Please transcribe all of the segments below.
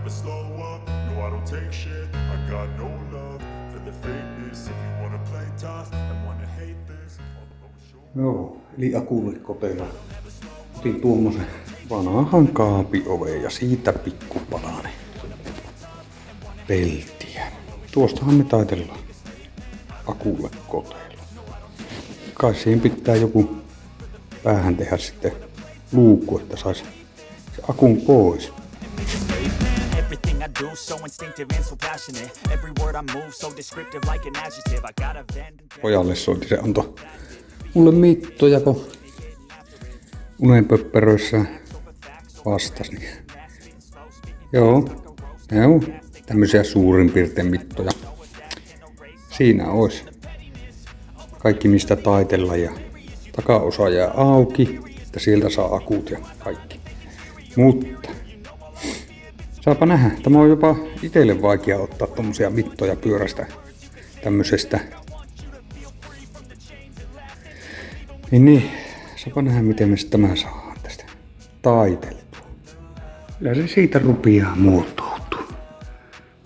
never slow up, no I don't take shit. I got no love for the fakeness. If you wanna play tough and wanna hate this, Joo, eli akulle koteilla. Otin tuommoisen vanhan kaapioveen ja siitä pikkupalanen peltiä. Tuostahan me taitellaan akulle koteilla. Kai siihen pitää joku päähän tehdä sitten luukku, että saisi se akun pois. Pojalle soitin, se antoi mulle mittoja, kun unenpöpperöissä vastasi. Niin. Joo, tämmöisiä suurin piirtein mittoja. Siinä olisi kaikki mistä taitella ja takaosa jää auki, että sieltä saa akut ja kaikki. Mutta saapa nähdä, tämä on jopa itselle vaikea ottaa tommosia mittoja pyörästä tämmöisestä. Niin, saapa nähdä miten me tämä saadaan tästä taiteltua. Kyllä se siitä rupeaa muotoutuu.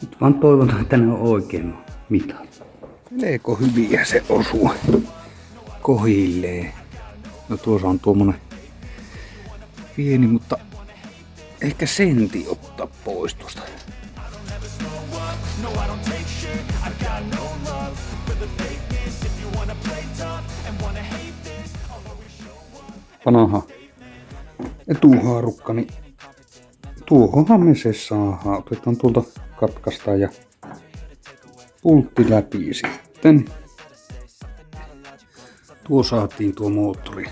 Nyt vaan toivon, että ne on oikein mitat. Meleeko hyviä se osuu kohilleen. No tuossa on tuommoinen pieni, mutta ehkä senti ottaa pois tuosta. Panaha etuhaarukka, niin tuohonhan me se saadaan. Otetaan tuolta katkaista ja pultti läpi sitten. Tuo saatiin tuo moottori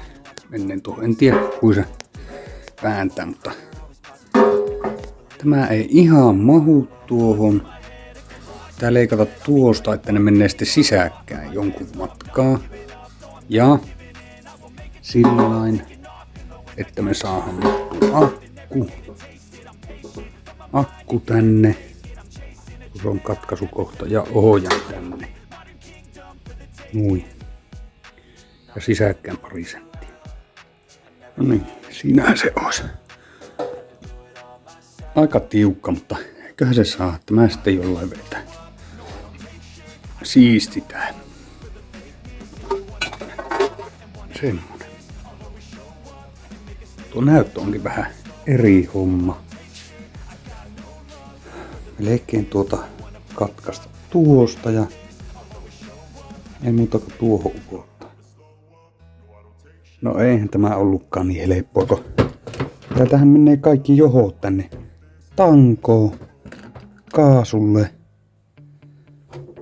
menneen tuohon. En tiedä kuin se vääntää, mutta tämä ei ihan mahu tuohon. Tää leikata tuosta, että ne menee sitten sisäkkäin jonkun matkaa. Ja sillain, että me saadaan akku tänne. Se on katkaisukohta ja ohjaan tänne. Noin. Ja sisäkkään pari senttiä. No niin, siinähän se olisi. Aika tiukka, mutta eiköhän se saa, että mä sitten jollain vetää. Siistitään. Semmonen. Tuo näyttö onkin vähän eri homma. Melkein tuota katkaista tuosta ja ei muuta kuin tuohon upottaa. No eihän tämä ollutkaan niin helppoa, kun täältähän menee kaikki johot tänne tankoon, kaasulle,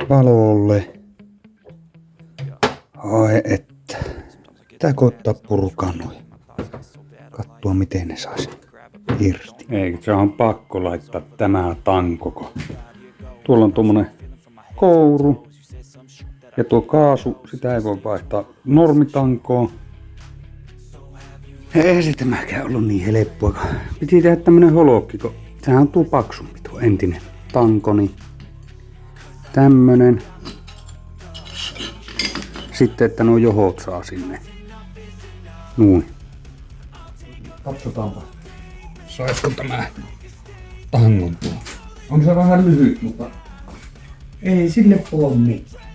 valolle. Ai että. Pitääkö ottaa purkanoja? Katsoa miten ne saisi irti. Ei, se on pakko laittaa tämä tankoko. Tuolla on tuommoinen kouru. Ja tuo kaasu, sitä ei voi vaihtaa normitankoon. Ei se tämäkään ollut niin helppoa. Piti tehdä tämmönen holokki, kun sehän on tuo paksumpi tuo entinen tankoni. Tämmönen. Sitten, että nuo johot saa sinne. Noin. Katsotaanpa. Saisiko tämä tangon tuo? On se vähän lyhyt, mutta ei sille ole mitään.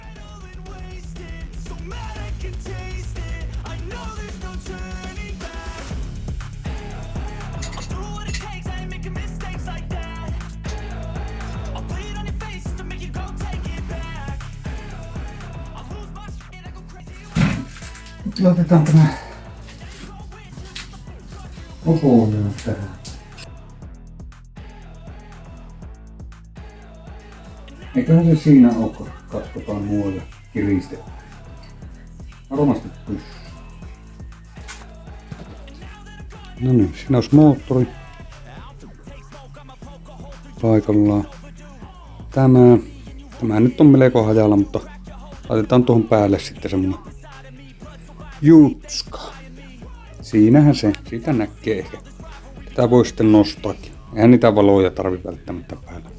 Laitetaan tämä opohjana tähän. Eiköhän se siinä ole, kun katsotaan nuo ja kiristetään. Varmasti pysyy. No niin, siinä olisi moottori paikallaan. Tämä nyt on melko hajalla, mutta laitetaan tuohon päälle sitten semmonen jutska. Siinähän se, siitä näkee ehkä. Tätä voi sitten nostaakin. Eihän niitä valoja tarvitse välttämättä päällä.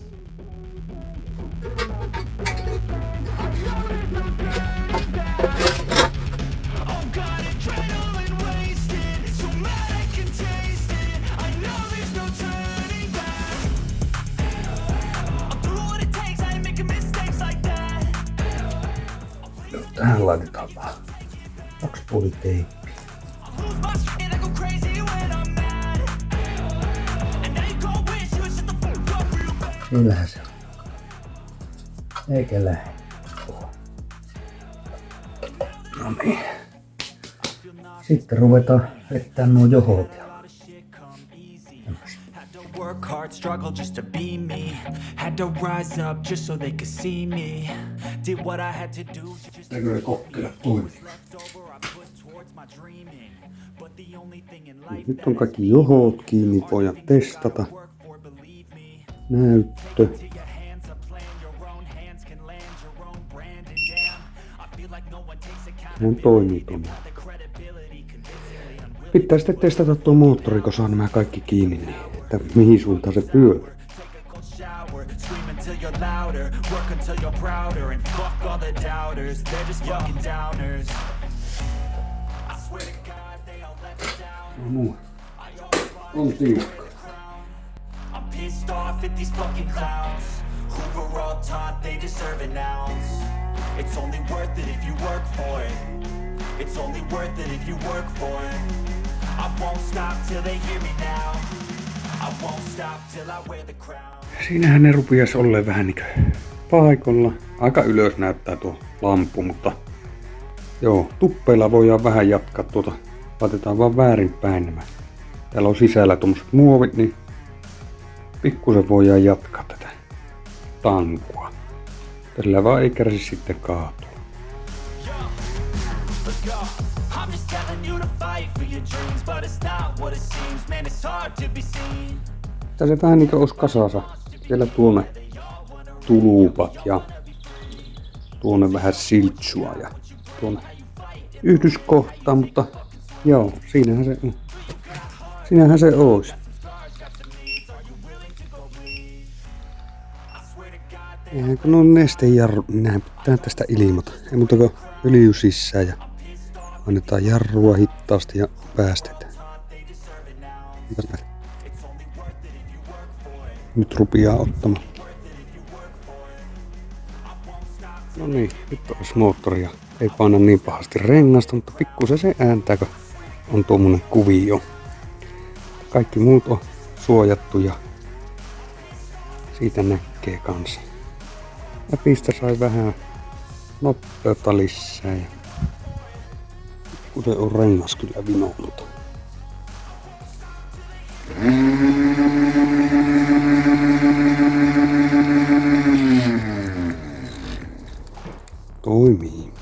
Tähän laitetaan vaan 2,5 teippiä. Kyllähän se on. Eikä lähde. No niin. Sitten ruvetaan vettää nuo johot. Work hard, struggle just to be me. Had to rise up just so they could see me. Did what I had to do to just Täytyy kokeilla toimii. Nyt on kaikki johot kiinni, voidaan testata. Näyttö. Hän toimii tuonne. Pitää sitten testata tuo moottori, kun saa nämä kaikki kiinni, niin että mihin suuntaan se pyörii. No, on tiukka. I'm pissed off at these fucking clowns who were all taught they deserve an ounce. It's only worth it if you work for it. It's only worth it if you work for it. I won't stop till they hear me now. I won't stop till I wear the crown. Siinähän ne rupias olleen vähän niinkö paikolla. Aika ylös näyttää tuo lampu, mutta joo, tuppeilla voidaan vähän jatkaa tuota. Laitetaan vaan väärinpäin nämä. Täällä on sisällä tuommoiset muovit, niin pikkusen voidaan jatkaa tätä tankua. Tällä vaan ei kärsi sitten kaatua. Tässä vähän niinkö olisi kasassa. Siellä tuonne tulupat ja tuonne vähän siltsua ja tuonne yhdyskohtaa, mutta joo, siinähän se on. Siinähän se olisi. Eihän kun on nestejarru, niin näin pitää tästä ilmoita. Ei muuta kuin öljy sisään ja annetaan jarrua hitaasti ja päästetään. Nyt rupeaa ottamaan. No niin, nyt olisi moottoria. Ei paina niin pahasti rengasta, mutta pikkusen se ääntää, kun on tuommoinen kuvio. Kaikki muut on suojattu ja siitä näkee kanssa. Läpistä sai vähän nopeutta lisää ja kuten on rengas kyllä vinoutunut. Toimii.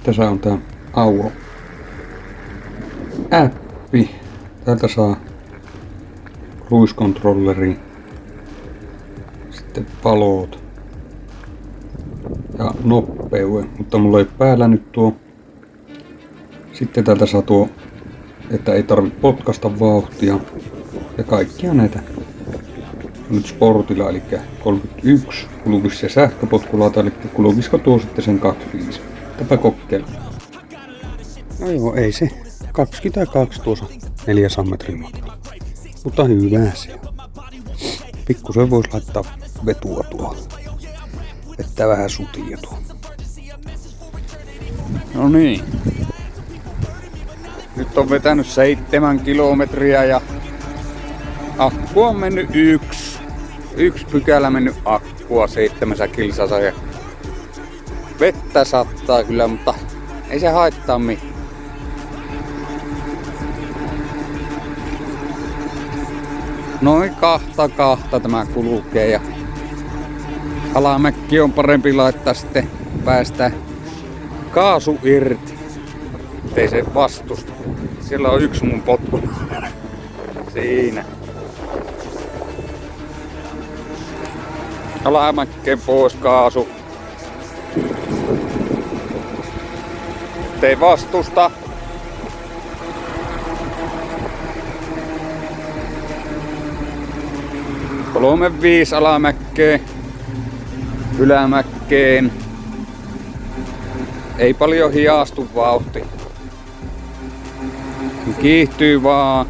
Tässä on tää Auro appi. Täältä saa cruise-controllerin, sitten valot ja nopeuden, mutta mulla ei päällä nyt tuo. Sitten täältä saa tuo, että ei tarvitse potkasta vauhtia ja kaikkia näitä. Nyt sportilla eli 31 kulukisi se sähköpotkulauta, eli kuluvisiko tuo sitten sen 25. Täpä kokeilla. No joo, ei se 22 tuossa 400 metrin matkalla. Mutta hyvä se on. Pikkusen voisi laittaa vetua tuohon. Vettää vähän sutia tuohon. No niin. Nyt on vetänyt 7 kilometriä ja akku on mennyt yksi pykälä mennyt akkua 7 kilsassa ja vettä sattaa kyllä, mutta ei se haittaa mitään. Noin 2 tämä kulkee ja alamäkki on parempi laittaa sitten päästä kaasu irti, ettei se vastusta. Siellä on yksi mun potku. Siinä. Alamäkkeen pois kaasu. Ettei vastusta. Kolme 5 alamäkkeen, ylämäkkeen. Ei paljon hiastu vauhti. Kiihtyy vaan.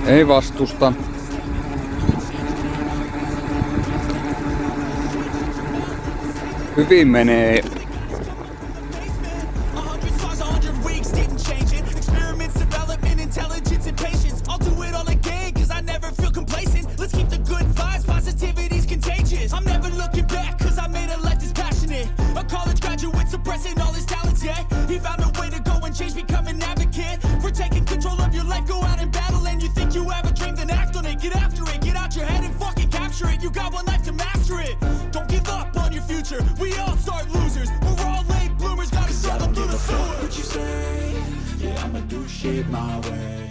Ei vastusta. Hyvin menee. 100 stars, 100 weeks, didn't change it. Experiments, development, intelligence, and patience. I'll do it all again, cause I never feel complacent. Let's keep the good vibes, positivity's contagious. I'm never looking back, cause I made a life that's passionate. A college graduate suppressing all his talents, yeah. He found a way to go and change, become an advocate. For taking control of your life, go out and battle. And you think you have a dream, then act on it. Get after it, get out your head and fucking capture it. You got one life to master it. Don't give up on your future. We all start losers. We're all late bloomers, gotta struggle through the sewer. What you say? Yeah, I'ma do shit my way.